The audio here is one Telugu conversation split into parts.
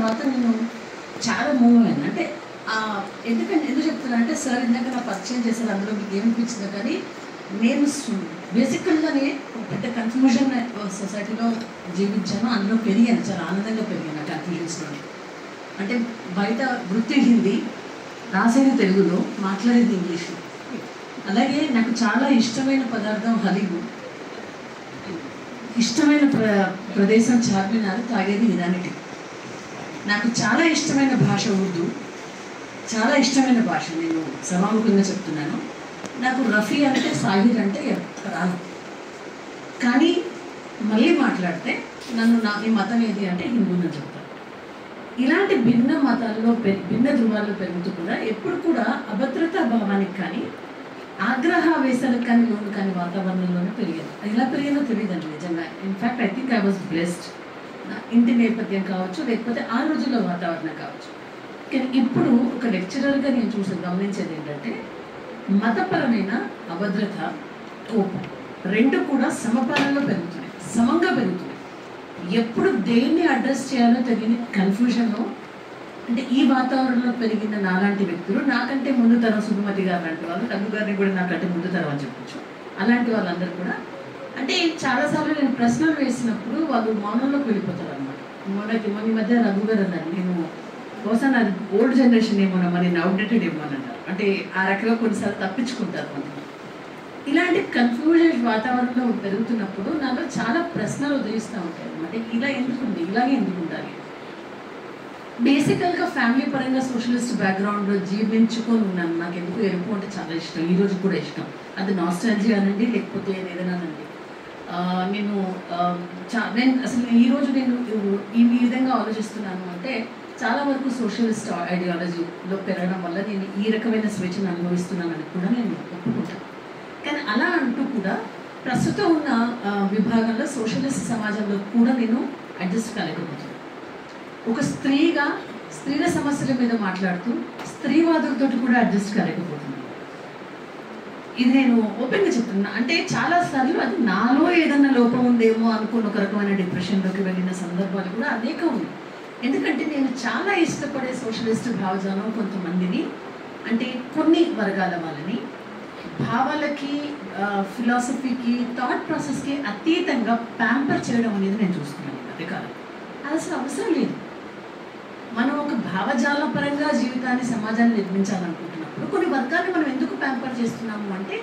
తర్వాత నేను చాలా మూవ్ అయ్యాను. అంటే ఎందుకు చెప్తున్నా అంటే సార్ ఇందాక నా పరిచయం చేశారు, అందులో మీకు ఏమనిపించిందో కానీ నేను బేసికల్గానే పెద్ద కన్ఫ్యూజన్ సొసైటీలో జీవించాను, అందులో పెరిగాను, చాలా ఆనందంగా పెరిగాను ఆ కన్ఫ్యూజన్స్లో. అంటే బయట వృత్తి హిందీ, రాసేది తెలుగులో, మాట్లాడేది ఇంగ్లీషు. అలాగే నాకు చాలా ఇష్టమైన పదార్థం హలీము, ఇష్టమైన ప్రదేశం చార్మినార్, తాగేది ఇరానిటీ. నాకు చాలా ఇష్టమైన భాష ఉర్దూ, చాలా ఇష్టమైన భాష, నేను సభాముఖంగా చెప్తున్నాను. నాకు రఫీ అంటే సాహిర్ అంటే రాదు, కానీ మళ్ళీ మాట్లాడితే నీ మతం ఏది అంటే హిందూని చెప్తాను. ఇలాంటి భిన్న మతాల్లో భిన్న ధృవాల్లో పెరుగుతూ కూడా ఎప్పుడు కూడా అభద్రతా భావానికి కానీ ఆగ్రహావేశాలకు కానీ లోను కానీ వాతావరణంలోనే పెరిగాను. అది ఎలా పెరిగానో తెలియదండి నిజంగా. In fact I think I was blessed. ఇంటి నేపథ్యం కావచ్చు, లేకపోతే ఆ రోజుల్లో వాతావరణం కావచ్చు. కానీ ఇప్పుడు ఒక లెక్చరర్గా నేను గమనించేది ఏంటంటే మతపరమైన అభద్రత, కోపం రెండు కూడా సమపాలనలో పెరుగుతున్నాయి, సమంగా పెరుగుతున్నాయి. ఎప్పుడు దేన్ని అడ్రస్ చేయాలో తెలియని కన్ఫ్యూజన్లో, అంటే ఈ వాతావరణంలో పెరిగిన నాలాంటి వ్యక్తులు, నాకంటే ముందు తరం సుమతి గారు లాంటి వాళ్ళు, రఘు గారిని కూడా నాకంటే ముందు తరం అని చెప్పచ్చు, అలాంటి వాళ్ళందరూ కూడా అంటే చాలాసార్లు నేను ప్రశ్నలు వేసినప్పుడు వాళ్ళు మౌనంలోకి వెళ్ళిపోతారు అనమాట. మొన్న మధ్య రఘు గారు అన్నారు, నేను బహుశా నాది ఓల్డ్ జనరేషన్ ఏమోనా, మరి నేను అవుట్డేటెడ్ ఏమో అని అంటారు. అంటే ఆ రకంగా కొన్నిసార్లు తప్పించుకుంటారు కొంతమంది. ఇలాంటి కన్ఫ్యూజన్ వాతావరణంలో పెరుగుతున్నప్పుడు నాలో చాలా ప్రశ్నలు ఉదయిస్తూ ఉంటాయి అనమాట. ఇలా ఎందుకుంది, ఇలాగే ఎందుకు ఉండాలి? బేసికల్గా ఫ్యామిలీ పరంగా సోషలిస్ట్ బ్యాక్గ్రౌండ్లో జీవించుకొని ఉన్నాను. నాకు ఎందుకు ఎరుపు అంటే చాలా ఇష్టం, ఈరోజు కూడా ఇష్టం. అది నాస్టాలజీ అనండి, లేకపోతే ఏదైనా అనండి. నేను అసలు ఈరోజు నేను ఈ విధంగా ఆలోచిస్తున్నాను అంటే చాలా వరకు సోషలిస్ట్ ఐడియాలజీలో పెరగడం వల్ల నేను ఈ రకమైన స్వేచ్ఛను అనుభవిస్తున్నానని కూడా నేను ఒప్పుకుంటాను. కానీ అలా అంటూ కూడా ప్రస్తుతం ఉన్న విభాగంలో సోషలిస్ట్ సమాజంలో కూడా నేను అడ్జస్ట్ కాలేకపోతున్నాను. ఒక స్త్రీగా స్త్రీల సమస్యల మీద మాట్లాడుతూ స్త్రీవాదులతో కూడా అడ్జస్ట్ కాలేకపోతున్నాను. ఇది నేను ఓపెన్గా చెప్తున్నా. అంటే చాలాసార్లు అది నాలో ఏదన్నా లోపం ఉందేమో అనుకుని ఒక రకమైన డిప్రెషన్లోకి వెళ్ళిన సందర్భాలు కూడా అనేక ఉన్నాయి. ఎందుకంటే నేను చాలా ఇష్టపడే సోషలిస్ట్ భావజాలం కొంతమందిని, అంటే కొన్ని వర్గాల వాళ్ళని భావాలకి, ఫిలాసఫీకి, థాట్ ప్రాసెస్కి అతీతంగా ప్యాంపర్ చేయడం అనేది నేను చూస్తున్నాను. అదే కాదు, అది అసలు అవసరం లేదు. మనం ఒక భావజాల పరంగా జీవితాన్ని, సమాజాన్ని నిర్మించాలనుకుంటున్నప్పుడు కొన్ని వర్గాన్ని మనం ఎందుకు ప్యాంపర్ చేస్తున్నాము అంటే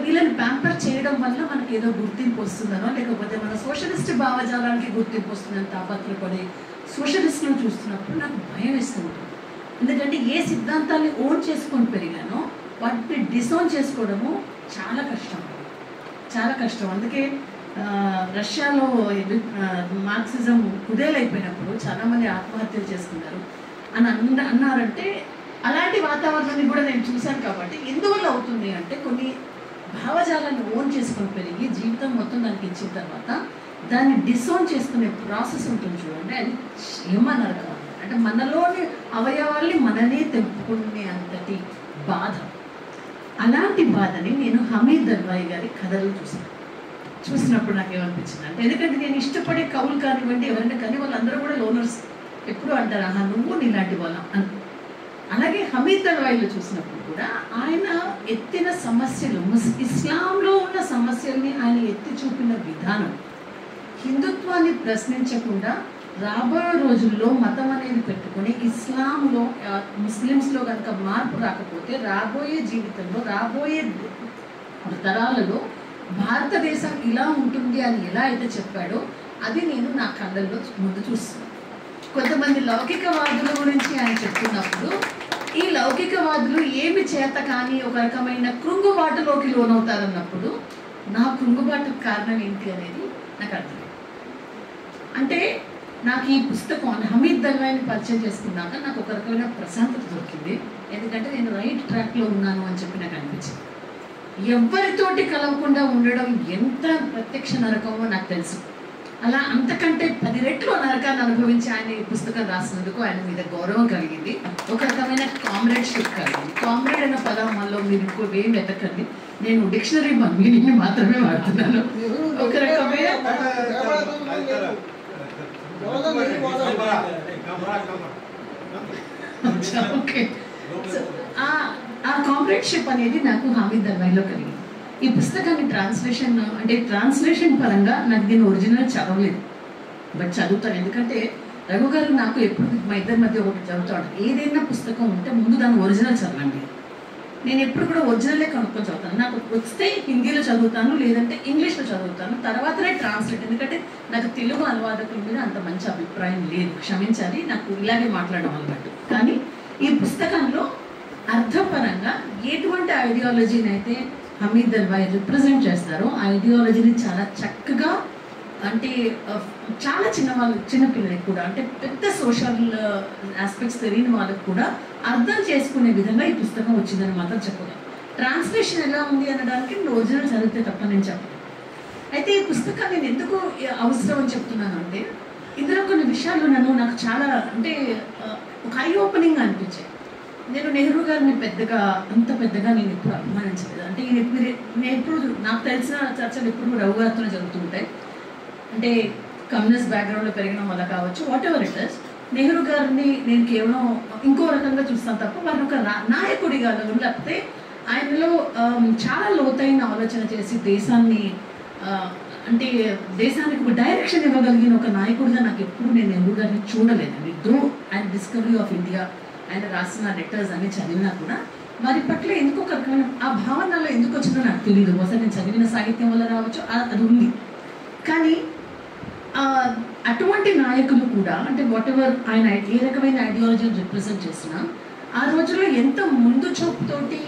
వీళ్ళని ప్యాంపర్ చేయడం వల్ల మనకి ఏదో గుర్తింపు వస్తుందనో, లేకపోతే మన సోషలిస్ట్ భావజాలానికి గుర్తింపు వస్తుందని తాపత్రపడే సోషలిస్ట్ను చూస్తున్నప్పుడు నాకు భయం వేస్తూ ఉంటుంది. ఎందుకంటే ఏ సిద్ధాంతాన్ని ఓన్ చేసుకొని పెరిగానో వాటిని డిసోన్ చేసుకోవడము చాలా కష్టం, చాలా కష్టం. అందుకే రష్యాలో మార్క్సిజం కుదేలైపోయినప్పుడు చాలామంది ఆత్మహత్యలు చేసుకున్నారు అని అన్నారంటే అలాంటి వాతావరణాన్ని కూడా నేను చూశాను. కాబట్టి ఎందువల్ల అవుతుంది అంటే కొన్ని భావజాలాన్ని ఓన్ చేసుకొని పెరిగి జీవితం మొత్తం దానికి ఇచ్చిన తర్వాత దాన్ని డిసోన్ చేసుకునే ప్రాసెస్ ఉంటుంది చూడండి, అది ఏమన్నారు కదా, అంటే మనలోని అవయవాల్ని మననే తెంపుకునే అంతటి బాధ. అలాంటి బాధని నేను హమీద్ దర్వాయి గారి కథలు చూసినప్పుడు నాకు ఏమనిపించింది అంటే, ఎందుకంటే నేను ఇష్టపడే కవులు కానివ్వండి ఎవరైనా కానీ వాళ్ళందరూ కూడా లోనర్స్. ఎప్పుడు అంటారు ఆహా నువ్వు నీలాంటి వాళ్ళం అని. అలాగే హమీద్ దర్వాయిలో చూసినప్పుడు కూడా ఆయన ఎత్తిన సమస్యలు, ఇస్లాంలో ఉన్న సమస్యల్ని ఆయన ఎత్తి చూపిన విధానం, హిందుత్వాన్ని ప్రశ్నించకుండా రాబోయే రోజుల్లో మతం అనేది పెట్టుకొని ఇస్లాంలో, ముస్లిమ్స్లో కనుక మార్పు రాకపోతే రాబోయే జీవితంలో, రాబోయే తరాలలో భారతదేశం ఇలా ఉంటుంది అని ఎలా అయితే చెప్పాడో అది నేను నా కళ్ళల్లో ముందు చూస్తున్నాను. కొంతమంది లౌకికవాదుల గురించి ఆయన చెప్తున్నప్పుడు ఈ లౌకికవాదులు ఏమి చేత కానీ ఒక రకమైన కృంగుబాటులోకి లోనవుతారన్నప్పుడు నా కృంగుబాటుకు కారణం ఏంటి అనేది నాకు అర్థం. అంటే నాకు ఈ పుస్తకం హమీద్ దర్వాయిని పరిచయం చేసుకున్నాక నాకు ఒక రకమైన ప్రశాంతత దొరికింది. ఎందుకంటే నేను రైట్ ట్రాక్లో ఉన్నాను అని చెప్పి నాకు అనిపించింది. ఎవరితోటి కలవకుండా ఉండడం ఎంత ప్రత్యక్ష నరకమో నాకు తెలుసు. అలా అంతకంటే 10 రెట్లు నరకాన్ని అనుభవించి ఆయన ఈ పుస్తకం రాసినందుకు ఆయన మీద గౌరవం కలిగింది, ఒక రకమైన కామ్రేడ్షిప్ కలిగింది. కామ్రేడ్ అన్న పదం వల్ల మీరు ఇంకోవేం వెతకండి, నేను డిక్షనరీ మీనింగ్ని మాత్రమే వాడుతున్నాను. ఒక రకమైన ఓకే. సో ఆ కాంప్రేట్షిప్ అనేది నాకు హామీద్ దర్బాయిలో కలిగింది. ఈ పుస్తకాన్ని ట్రాన్స్లేషన్ పరంగా నాకు దీని ఒరిజినల్ చదవలేదు, బట్ చదువుతాను. ఎందుకంటే రఘు గారు నాకు ఎప్పుడు మా ఇద్దరి మధ్య ఒకటి చదువుతాడు, ఏదైనా పుస్తకం ఉంటే ముందు దాని ఒరిజినల్ చదవండి. నేను ఎప్పుడు కూడా ఒరిజినలే కనుక్కొని చదువుతాను. నాకు వస్తే హిందీలో చదువుతాను, లేదంటే ఇంగ్లీష్లో చదువుతాను, తర్వాతనే ట్రాన్స్లేట్. ఎందుకంటే నాకు తెలుగు అనువాదకుల మీద అంత మంచి అభిప్రాయం లేదు, క్షమించాలి, నాకు ఇలాగే మాట్లాడడం అలవాటు. కానీ ఈ పుస్తకంలో అర్థపరంగా ఎటువంటి ఐడియాలజీని అయితే హమీద్ దర్బాయి రిప్రజెంట్ చేస్తారో ఆ ఐడియాలజీని చాలా చక్కగా, అంటే చాలా చిన్నపిల్లలకి కూడా, అంటే పెద్ద సోషల్ ఆస్పెక్ట్స్ తెలియని వాళ్ళకి కూడా అర్థం చేసుకునే విధంగా ఈ పుస్తకం వచ్చిందని మాత్రం చెప్పగలను. ట్రాన్స్లేషన్ ఎలా ఉంది అనడానికి నేను ఒరిజినల్ చదివితే తప్ప నేను చెప్పను. అయితే ఈ పుస్తకాన్ని నేను ఎందుకు అవసరం అని చెప్తున్నాను అంటే, ఇందులో కొన్ని విషయాలు నాకు చాలా, అంటే ఒక ఐ ఓపెనింగ్ అనిపించాయి. నేను నెహ్రూ గారిని అంత పెద్దగా నేను ఎప్పుడు అభిమానించలేదు. అంటే నేను ఎప్పుడు, నాకు తెలిసిన చర్చలు ఎప్పుడు రఘు గారితోనే జరుగుతూ ఉంటాయి. అంటే కమ్యూనిస్ట్ బ్యాక్గ్రౌండ్లో పెరిగిన వల్ల కావచ్చు, what ever it is, Nehru గారిని నేను కేవలం ఇంకో రకంగా చూస్తాను తప్ప వారిని ఒక నాయకుడిగా, లేకపోతే ఆయనలో చాలా లోతైన ఆలోచన చేసి దేశానికి ఒక డైరెక్షన్ ఇవ్వగలిగిన ఒక నాయకుడిగా నాకు ఎప్పుడు నేను నెహ్రూ గారిని చూడలేదండి. దో ఆయన డిస్కవరీ ఆఫ్ ఇండియా, ఆయన రాసిన లెటర్స్ అన్ని చదివినా కూడా వారి పట్ల ఎందుకు ఒక రకమైన ఆ భావనలో ఎందుకు వచ్చిందో నాకు తెలియదు. బహుశా నేను చదివిన సాహిత్యం వల్ల రావచ్చు, అది ఉంది. కానీ అటువంటి నాయకులు కూడా, అంటే వాట్ ఎవర్ ఆయన ఏ రకమైన ఐడియాలజీని రిప్రజెంట్ చేసినా, ఆ రోజుల్లో ఎంత ముందు చూపుతోటి